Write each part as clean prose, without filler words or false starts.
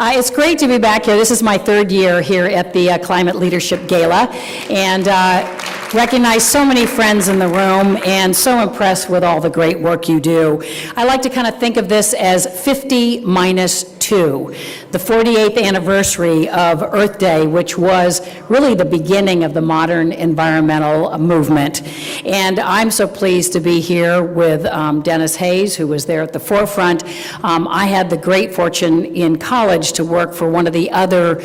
It's great to be back here. This is my third year here at the Climate Leadership Gala, and recognize so many friends in the room and so impressed with all the great work you do. I like to kind of think of this as 50 minus 2, the 48th anniversary of Earth Day, which was really the beginning of the modern environmental movement. And I'm so pleased to be here with Dennis Hayes, who was there at the forefront. I had the great fortune in college to work for one of the other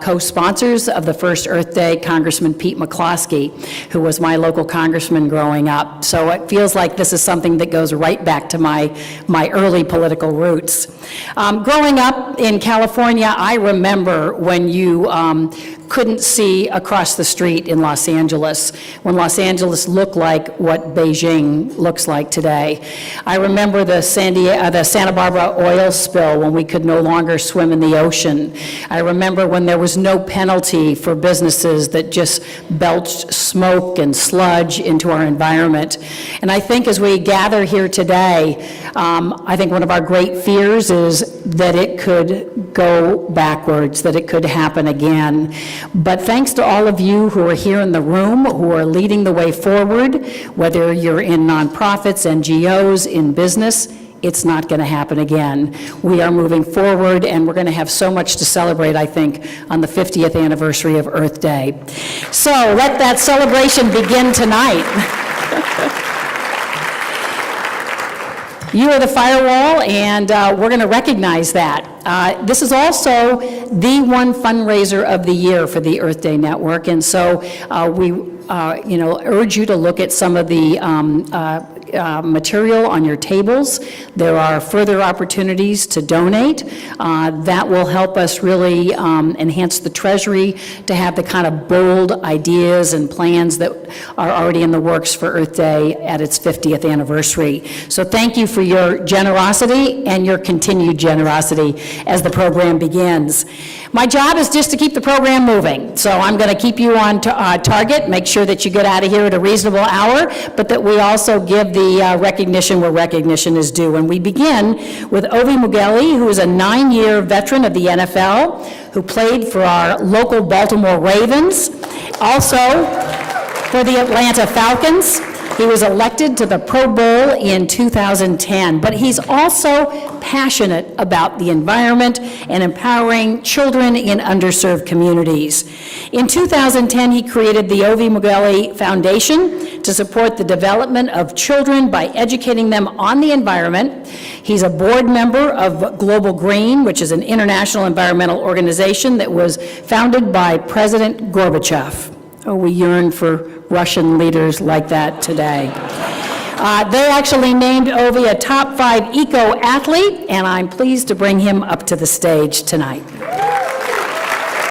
co-sponsors of the first Earth Day, Congressman Pete McCloskey, who was my local congressman growing up. So it feels like this is something that goes right back to my early political roots. Growing up in California, I remember when you couldn't see across the street in Los Angeles, when Los Angeles looked like what Beijing looks like today. I remember the Santa Barbara oil spill when we could no longer swim in the ocean. I remember when there was no penalty for businesses that just belched smoke and sludge into our environment. And I think as we gather here today, I think one of our great fears is that it could go backwards, that it could happen again. But thanks to all of you who are here in the room, who are leading the way forward, whether you're in nonprofits, NGOs, in business, it's not going to happen again. We are moving forward, and we're going to have so much to celebrate, I think, on the 50th anniversary of Earth Day. So let that celebration begin tonight. You are the firewall, and we're going to recognize that. This is also the one fundraiser of the year for the Earth Day Network, and so we urge you to look at some of the material on your tables. There are further opportunities to donate. That will help us really enhance the Treasury to have the kind of bold ideas and plans that are already in the works for Earth Day at its 50th anniversary. So thank you for your generosity and your continued generosity as the program begins. My job is just to keep the program moving. So I'm going to keep you on target, make sure that you get out of here at a reasonable hour, but that we also give the recognition where recognition is due. And we begin with Ovi Mughelli, who is a 9-year veteran of the NFL, who played for our local Baltimore Ravens, also for the Atlanta Falcons. He was elected to the Pro Bowl in 2010, but he's also passionate about the environment and empowering children in underserved communities. In 2010, he created the Ovi Mughelli Foundation to support the development of children by educating them on the environment. He's a board member of Global Green, which is an international environmental organization that was founded by President Gorbachev. Oh, we yearn for Russian leaders like that today. They actually named Ovi a top 5 eco-athlete, and I'm pleased to bring him up to the stage tonight.